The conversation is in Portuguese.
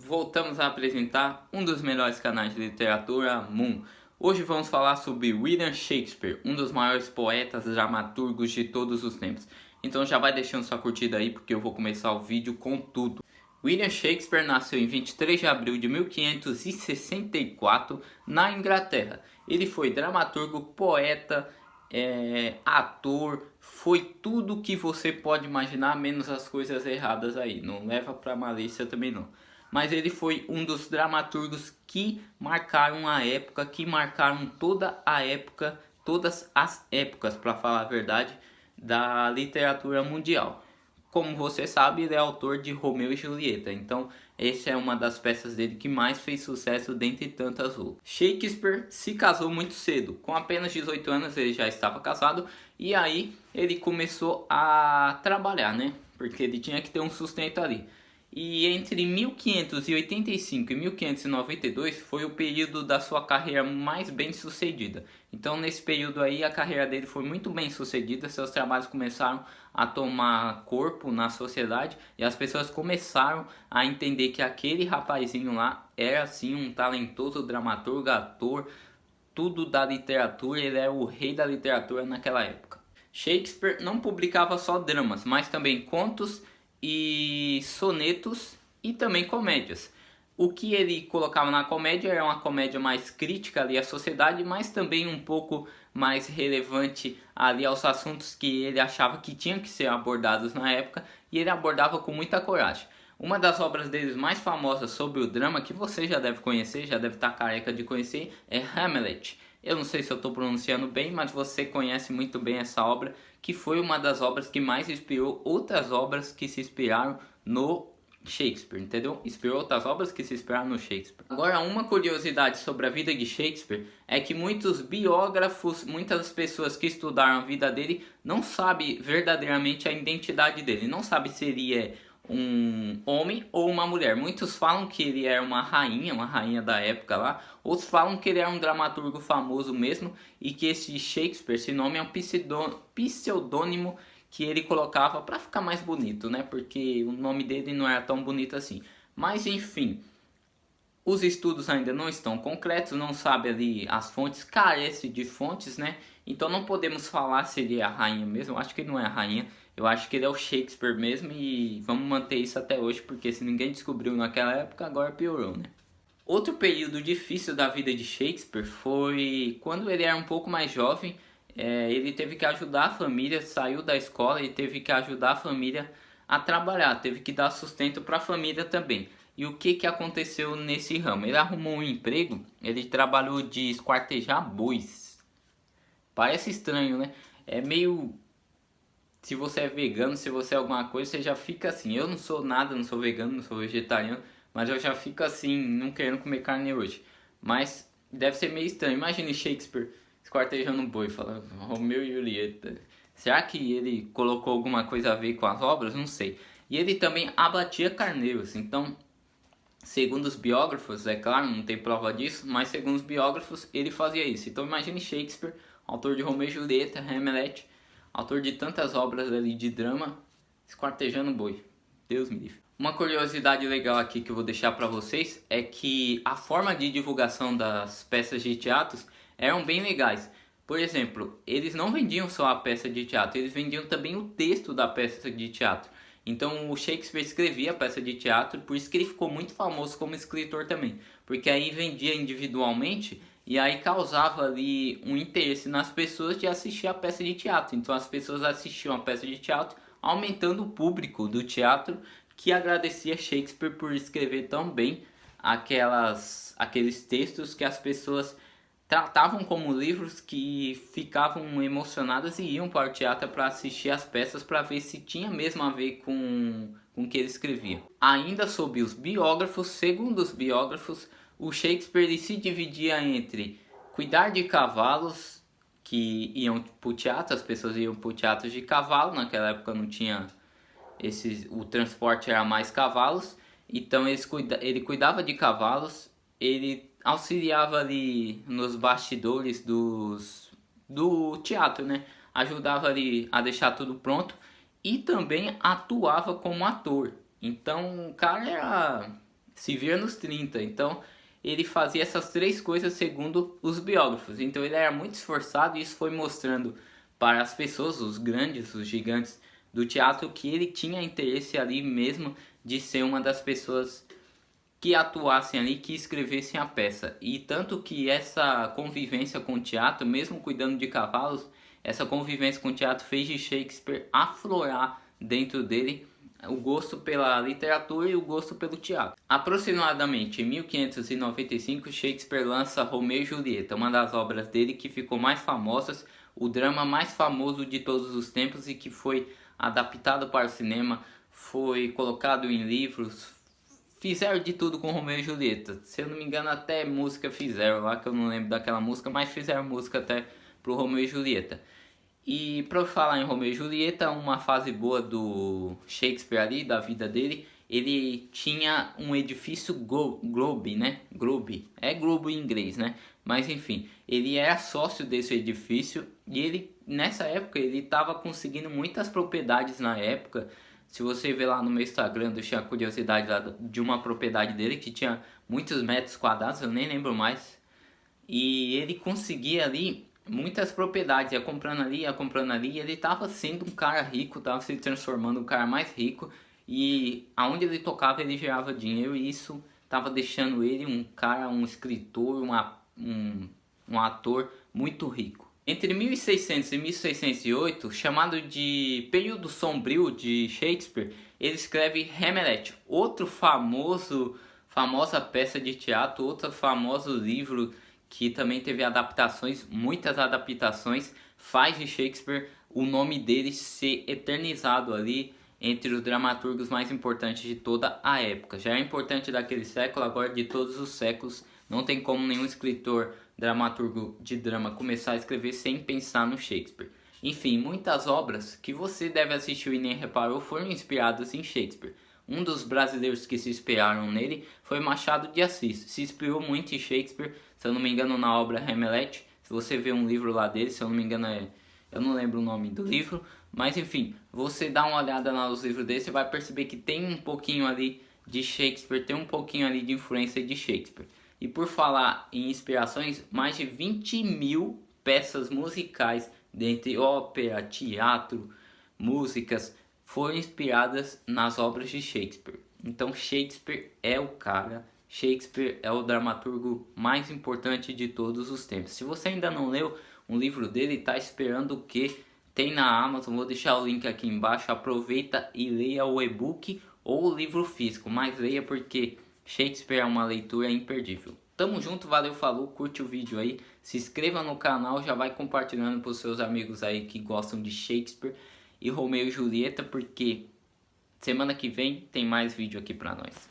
voltamos a apresentar um dos melhores canais de literatura, Moon. Hoje vamos falar sobre William Shakespeare, um dos maiores poetas dramaturgos de todos os tempos. Então já vai deixando sua curtida aí porque eu vou começar o vídeo com tudo. William Shakespeare nasceu em 23 de abril de 1564 na Inglaterra. Ele foi dramaturgo, poeta, ator, foi tudo que você pode imaginar, menos as coisas erradas aí. Não leva pra malícia também não. Mas ele foi um dos dramaturgos que marcaram a época, que marcaram toda a época, todas as épocas, para falar a verdade, da literatura mundial. Como você sabe, ele é autor de Romeu e Julieta, então essa é uma das peças dele que mais fez sucesso dentre tantas outras. Shakespeare se casou muito cedo, com apenas 18 anos ele já estava casado, e aí ele começou a trabalhar, né? Porque ele tinha que ter um sustento ali. E entre 1585 e 1592 foi o período da sua carreira mais bem sucedida. Então nesse período aí a carreira dele foi muito bem sucedida, seus trabalhos começaram a tomar corpo na sociedade e as pessoas começaram a entender que aquele rapazinho lá era assim um talentoso dramaturgo, ator, tudo da literatura, ele era o rei da literatura naquela época. Shakespeare não publicava só dramas, mas também contos e sonetos e também comédias. O que ele colocava na comédia era uma comédia mais crítica ali à sociedade, mas também um pouco mais relevante ali aos assuntos que ele achava que tinham que ser abordados na época, e ele abordava com muita coragem. Uma das obras deles mais famosas sobre o drama, que você já deve conhecer, já deve estar careca de conhecer, é Hamlet. Eu não sei se eu estou pronunciando bem, mas você conhece muito bem essa obra, que foi uma das obras que mais inspirou outras obras que se inspiraram no Shakespeare, entendeu? Inspirou outras obras que se inspiraram no Shakespeare. Agora, uma curiosidade sobre a vida de Shakespeare é que muitos biógrafos, muitas pessoas que estudaram a vida dele, não sabem verdadeiramente a identidade dele. Não sabem se ele é um homem ou uma mulher. Muitos falam que ele era uma rainha da época lá. Outros falam que ele era um dramaturgo famoso mesmo e que esse Shakespeare, esse nome é um pseudônimo que ele colocava para ficar mais bonito, né? Porque o nome dele não era tão bonito assim. Mas enfim, os estudos ainda não estão concretos, não sabe ali as fontes, carece de fontes, né? Então não podemos falar se ele é a rainha mesmo. Eu acho que ele não é a rainha. Eu acho que ele é o Shakespeare mesmo e vamos manter isso até hoje, porque se ninguém descobriu naquela época, agora piorou, né? Outro período difícil da vida de Shakespeare foi quando ele era um pouco mais jovem. Ele teve que ajudar a família, saiu da escola e teve que ajudar a família a trabalhar, teve que dar sustento para a família também. E o que aconteceu nesse ramo? Ele arrumou um emprego, ele trabalhou de esquartejar bois. Parece estranho, né? É meio... Se você é vegano, se você é alguma coisa, você já fica assim. Eu não sou nada, não sou vegano, não sou vegetariano, mas eu já fico assim, não querendo comer carne hoje. Mas deve ser meio estranho. Imagine Shakespeare esquartejando um boi, falando Romeu e Julieta. Será que ele colocou alguma coisa a ver com as obras? Não sei. E ele também abatia carneiros. Então, segundo os biógrafos, é claro, não tem prova disso, mas segundo os biógrafos, ele fazia isso. Então imagine Shakespeare, autor de Romeu e Julieta, Hamlet, autor de tantas obras ali de drama, esquartejando boi. Deus me livre. Uma curiosidade legal aqui que eu vou deixar para vocês é que a forma de divulgação das peças de teatro eram bem legais. Por exemplo, eles não vendiam só a peça de teatro, eles vendiam também o texto da peça de teatro. Então o Shakespeare escrevia a peça de teatro, por isso que ele ficou muito famoso como escritor também. Porque aí vendia individualmente e aí causava ali um interesse nas pessoas de assistir a peça de teatro. Então as pessoas assistiam a peça de teatro, aumentando o público do teatro, que agradecia Shakespeare por escrever tão bem aqueles textos que as pessoas tratavam como livros, que ficavam emocionadas e iam para o teatro para assistir as peças para ver se tinha mesmo a ver com o que ele escrevia. Ainda sobre os biógrafos, segundo os biógrafos, o Shakespeare ele se dividia entre cuidar de cavalos que iam para o teatro, as pessoas iam para o teatro de cavalo, naquela época não tinha o transporte era mais cavalos, então ele cuidava de cavalos, ele auxiliava ali nos bastidores do teatro, né? Ajudava ali a deixar tudo pronto e também atuava como ator. Então o cara se vira nos 30. Então ele fazia essas três coisas segundo os biógrafos. Então ele era muito esforçado e isso foi mostrando para as pessoas, os grandes, os gigantes do teatro, que ele tinha interesse ali mesmo de ser uma das pessoas que atuassem ali, que escrevessem a peça. E tanto que essa convivência com o teatro, mesmo cuidando de cavalos, essa convivência com o teatro fez de Shakespeare aflorar dentro dele o gosto pela literatura e o gosto pelo teatro. Aproximadamente em 1595, Shakespeare lança Romeu e Julieta, uma das obras dele que ficou mais famosas, o drama mais famoso de todos os tempos e que foi adaptado para o cinema, foi colocado em livros, fizeram de tudo com Romeu e Julieta. Se eu não me engano, até música fizeram lá, que eu não lembro daquela música, mas fizeram música até pro Romeu e Julieta. E para falar em Romeu e Julieta, uma fase boa do Shakespeare ali, da vida dele, ele tinha um edifício Globe, né? Globe, é Globo em inglês, né? Mas enfim, ele era sócio desse edifício e ele, nessa época, ele estava conseguindo muitas propriedades na época. Se você ver lá no meu Instagram, eu tinha curiosidade lá de uma propriedade dele que tinha muitos metros quadrados, eu nem lembro mais. E ele conseguia ali muitas propriedades, ia comprando ali, e ele estava sendo um cara rico, estava se transformando um cara mais rico. E aonde ele tocava ele gerava dinheiro e isso estava deixando ele um cara, um escritor, um ator muito rico. Entre 1600 e 1608, chamado de período sombrio de Shakespeare, ele escreve Hamlet, famosa peça de teatro, outro famoso livro que também teve adaptações, muitas adaptações, faz de Shakespeare o nome dele ser eternizado ali entre os dramaturgos mais importantes de toda a época. Já é importante daquele século, agora de todos os séculos, não tem como nenhum escritor, dramaturgo de drama começar a escrever sem pensar no Shakespeare. Enfim, muitas obras que você deve assistir e nem reparou foram inspiradas em Shakespeare. Um dos brasileiros que se inspiraram nele foi Machado de Assis. Se inspirou muito em Shakespeare, se eu não me engano, na obra Hamlet. Se você vê um livro lá dele, se eu não me engano, eu não lembro o nome do livro, mas enfim, você dá uma olhada nos livros dele, você vai perceber que tem um pouquinho ali de Shakespeare, tem um pouquinho ali de influência de Shakespeare. E por falar em inspirações, mais de 20 mil peças musicais, dentre ópera, teatro, músicas, foram inspiradas nas obras de Shakespeare. Então Shakespeare é o cara, Shakespeare é o dramaturgo mais importante de todos os tempos. Se você ainda não leu um livro dele, está esperando o quê? Tem na Amazon, vou deixar o link aqui embaixo, aproveita e leia o e-book ou o livro físico, mas leia porque Shakespeare é uma leitura imperdível. Tamo junto, valeu, falou, curte o vídeo aí, se inscreva no canal, já vai compartilhando para os seus amigos aí que gostam de Shakespeare e Romeu e Julieta, porque semana que vem tem mais vídeo aqui pra nós.